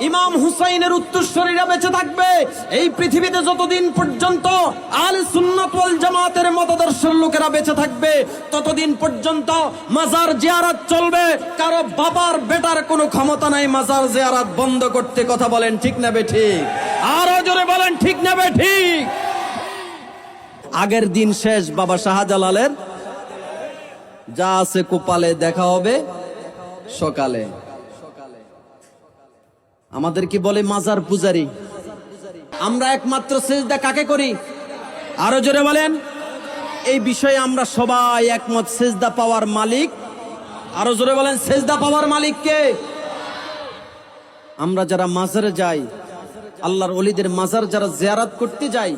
ইমাম হুসাইনের উত্তরসূরিরা বেঁচে থাকবে। এই পৃথিবীতে যতদিন পর্যন্ত আহলে সুন্নাত ওয়াল জামাতের মতাদর্শের লোকেরা বেঁচে থাকবে, ততদিন পর্যন্ত মাজার জিয়ারত চলবে। কারো বাবার বেটার কোনো ক্ষমতা নাই মাজার জিয়ারত বন্ধ করতে। কথা বলেন ঠিক না বেঠিক? আরো জোরে বলেন ঠিক না বেঠিক? আগের দিন শেষ বাবা শাহজালালের, যা আছে কপালে দেখা হবে সকালে। আমাদের কি বলে মাজার পূজারি। আমরা একমাত্র সিজদা কাকে করি? আরো জোরে বলেন। এই বিষয়ে আমরা সবাই একমত, সিজদা পাওয়ার মালিক। আরো জোরে বলেন, সিজদা পাওয়ার মালিক কে? আমরা যারা মাজারে যাই, আল্লাহর ওলিদের মাজার যারা জিয়ারত করতে যাই,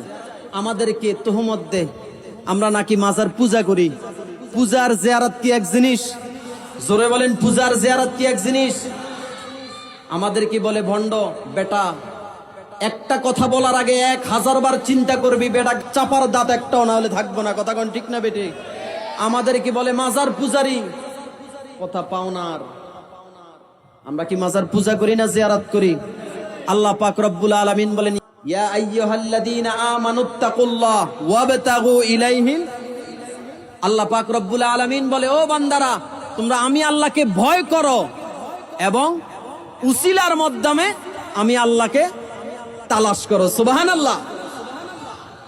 আমাদেরকে তোহমত দেয় আমরা নাকি মাজার পূজা করি। পূজার জিয়ারত কি এক জিনিস? জোরে বলেন, পূজার জিয়ারত কি এক জিনিস? আমাদের কি বলে ভণ্ড বেটা। একটা কথা বলার আগে 1000 বার চিন্তা করবি, বেটা চাপার দাঁত একটাও না হলে থাকবো না। কথা কোন ঠিক না বেটি? আমাদের কি বলে মাজার পূজারি, কথা পাওনার। আমরা কি মাজার পূজা করি না জিয়ারত করি? আল্লাহ পাক রব্বুল আলামিন বলেন, ইয়া আইয়ুহাল্লাযীনা আমানুত্তাকুল্লাহ ওয়াবতাগু ইলাইহিল। আল্লাহ পাক রব্বুল আলামিন বলে, ও বান্দারা, তোমরা আমি আল্লাহকে ভয় করো এবং উসিলার মাধ্যমে আমি আল্লাহকে তালাশ করো। সুবহানাল্লাহ।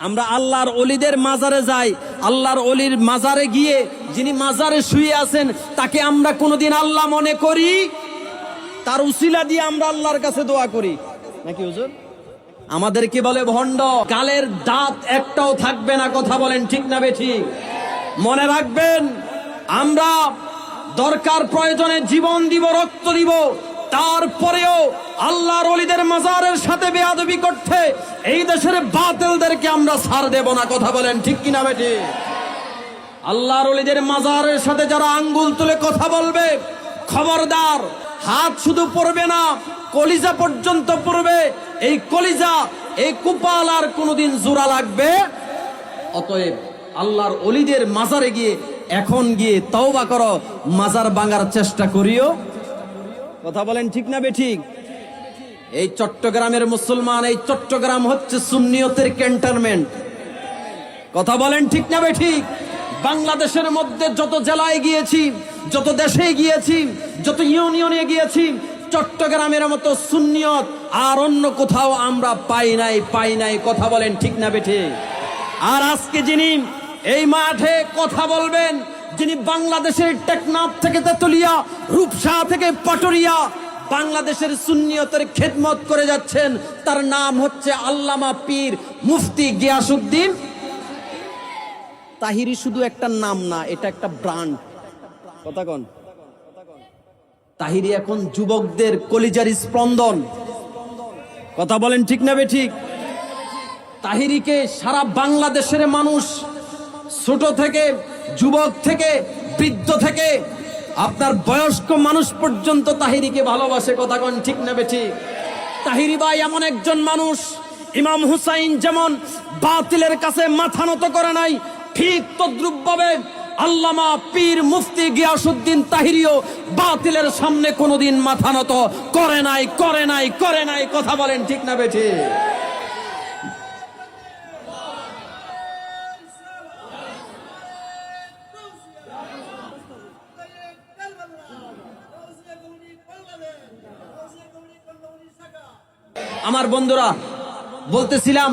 আমরা আল্লাহর ওলিদের মাজারে যাই, আল্লাহর ওলির মাজারে গিয়ে যিনি মাজারে শুয়ে আছেন তাকে আমরা কোনোদিন আল্লাহ মনে করি? তার উসিলা দিয়ে আমরা আল্লাহর কাছে দোয়া করি নাকি হুজুর? আমাদের কি বলে ভণ্ড। গালের দাঁত একটাও থাকবে না। কথা বলেন ঠিক না বেঠিক? মনে রাখবেন, আমরা দরকার প্রয়োজনে জীবন দিব, রক্ত দিব, তারপরেও আল্লাহর ওলিদের মাজারের সাথে বেয়াদবি করতে এই দেশের বাতিলদেরকে আমরা ছাড় দেব না। কথা বলেন ঠিক কিনা বেটি? আল্লাহর ওলিদের মাজারের সাথে যারা আঙ্গুল তুলে কথা বলবে, খবরদার, হাত শুধু পড়বে না, কলিজা পর্যন্ত পড়বে। এই কলিজা, এই কুপাল আর কোনোদিন জোড়া লাগবে। অতএব আল্লাহর ওলিদের মাজারে গিয়ে এখন গিয়ে তওবা করো, মাজার ভাঙার চেষ্টা করিও। কথা বলেন ঠিক না বেঠিক? এই চট্টগ্রামের মুসলমান, এই চট্টগ্রাম হচ্ছে সুন্নিয়তের ক্যান্টনমেন্ট। কথা বলেন ঠিক না বেঠিক? বাংলাদেশের মধ্যে যত জেলায় গিয়েছি, যত দেশে গিয়েছি, যত ইউনিয়নে গিয়েছি, চট্টগ্রামের মতো সুন্নিয়ত আর অন্য কোথাও আমরা পাই নাই। কথা বলেন ঠিক না বেঠিক? আর আজকে যিনি এই মাঠে কথা বলবেন, যিনি বাংলাদেশের টেকনাফ থেকে তেতুলিয়া, রূপসা থেকে পাটুরিয়া বাংলাদেশের সুন্নিয়তের খেদমত করে যাচ্ছেন, তার নাম হচ্ছে আল্লামা পীর মুফতি গিয়াসউদ্দিন তাহিরি। শুধু একটা নাম না, এটা একটা ব্র্যান্ড। কথা কোন? তাহিরি এখন যুবকদের কলিজার স্পন্দন। কথা বলেন ঠিক না বেঠিক? তাহিরিকে সারা বাংলাদেশের মানুষ, ছোট থেকে, যুবক থেকে, বৃদ্ধ থেকে আপনার বয়স্ক মানুষ পর্যন্ত তাহিরিকে ভালোবাসে। কথা কোন ঠিক না বেঠিক? তাহিরি ভাই এমন একজন মানুষ, ইমাম হুসাইন যেমন বাতিলের কাছে মাথা নত করে নাই, ঠিক তদ্রুপ ভাবে আল্লামা পীর মুফতি গিয়াসউদ্দিন তাহিরিও বাতিলের সামনে কোনোদিন মাথা নত করে নাই। কথা বলেন ঠিক না বেঠিক? আমার বন্ধুরা, বলতেছিলাম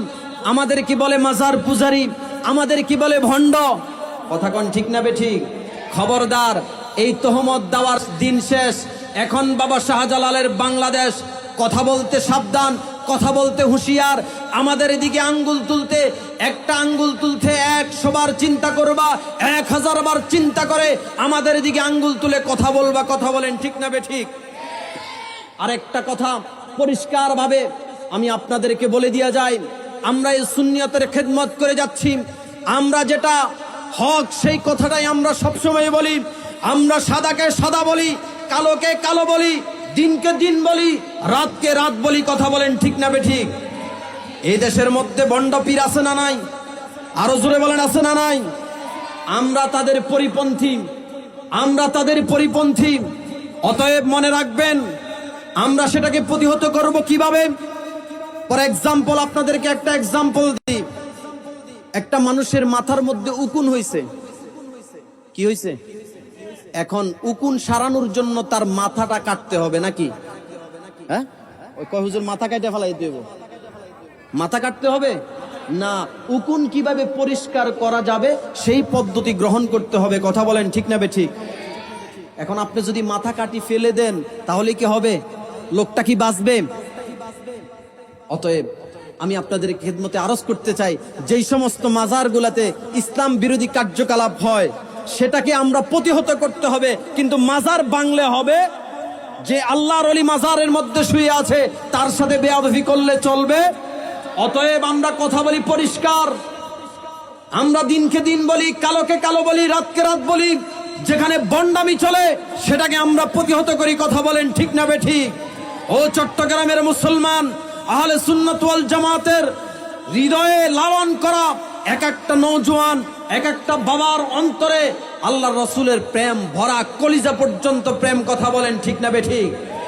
আমাদের কি বলে মাজার পূজারি, আমাদের কি বলে ভণ্ড। কথা কোন ঠিক না বেঠিক? খবরদার, এই তহমত দেওয়ার দিন শেষ। এখন বাবা শাহজালালের বাংলাদেশ। কথা বলতে সাবধান, কথা বলতে হুঁশিয়ার। আমাদের এদিকে আঙ্গুল তুলতে, একটা আঙ্গুল তুলতে 100 বার চিন্তা করবা, 1000 বার চিন্তা করে আমাদের এদিকে আঙ্গুল তুলে কথা বলবা। কথা বলেন ঠিক না বেঠিক? আরেকটা কথা পরিষ্কার ভাবে আমি আপনাদেরকে বলে দিয়া যাই, আমরা এই সুন্নিয়তের খেদমত করে যাচ্ছি। আমরা যেটা হক সেই কথাটাই আমরা সবসময় বলি। আমরা সাদাকে সাদা বলি, কালোকে কালো বলি, দিনকে দিন বলি, রাতকে রাত বলি। কথা বলেন ঠিক না বেঠিক? এই দেশের মধ্যে ভণ্ড পীর আছে না নাই? আরো জোরে বলেন, আছে না নাই? আমরা তাদের পরিপন্থী। অতএব মনে রাখবেন, আমরা সেটাকে প্রতিহত করব কিভাবে? ফর এক্সাম্পল, আপনাদেরকে একটা এক্সাম্পল দিই। একটা মানুষের মাথার মধ্যে উকুন হইছে। কি হইছে? এখন উকুন সারানোর জন্য তার মাথাটা কাটতে হবে নাকি? হ্যাঁ, ওই কয় হুজুর মাথা কাটে ফেলাই দেব, মাথা কাটতে হবে না। উকুন কিভাবে পরিষ্কার করা যাবে সেই পদ্ধতি গ্রহণ করতে হবে। কথা বলেন ঠিক না বেঠিক? এখন আপনি যদি মাথা কাটি ফেলে দেন তাহলে কি হবে? লোকটা কি বাঁচবে? অতএব আমি আপনাদের খেদমতে আরজ করতে চাই, যেই সমস্ত মাজারগুলাতে ইসলাম বিরোধী কার্যকলাপ হয় সেটাকে আমরা প্রতিহত করতে হবে। কিন্তু মাজার বাংলে হবে, যে আল্লাহর ওলি মাজারের মধ্যে শুয়ে আছে তার সাথে বেয়াদবি করলে চলবে। অতএব আমরা কথা বলি পরিষ্কার, আমরা দিনকে দিন বলি, কালোকে কালো বলি, রাতকে রাত বলি। যেখানে বন্ডামি চলে সেটাকে আমরা প্রতিহত করি। কথা বলেন ঠিক না বেঠিক? ও চট্টগ্রামের মুসলমান, আহলে সুন্নাত ওয়াল জামাতের হৃদয়ে লালন করা এক একটা নওজোয়ান, এক একটা বাবার অন্তরে আল্লাহর রাসূলের প্রেম ভরা, কলিজা পর্যন্ত প্রেম। কথা বলেন ঠিক না বেঠিক?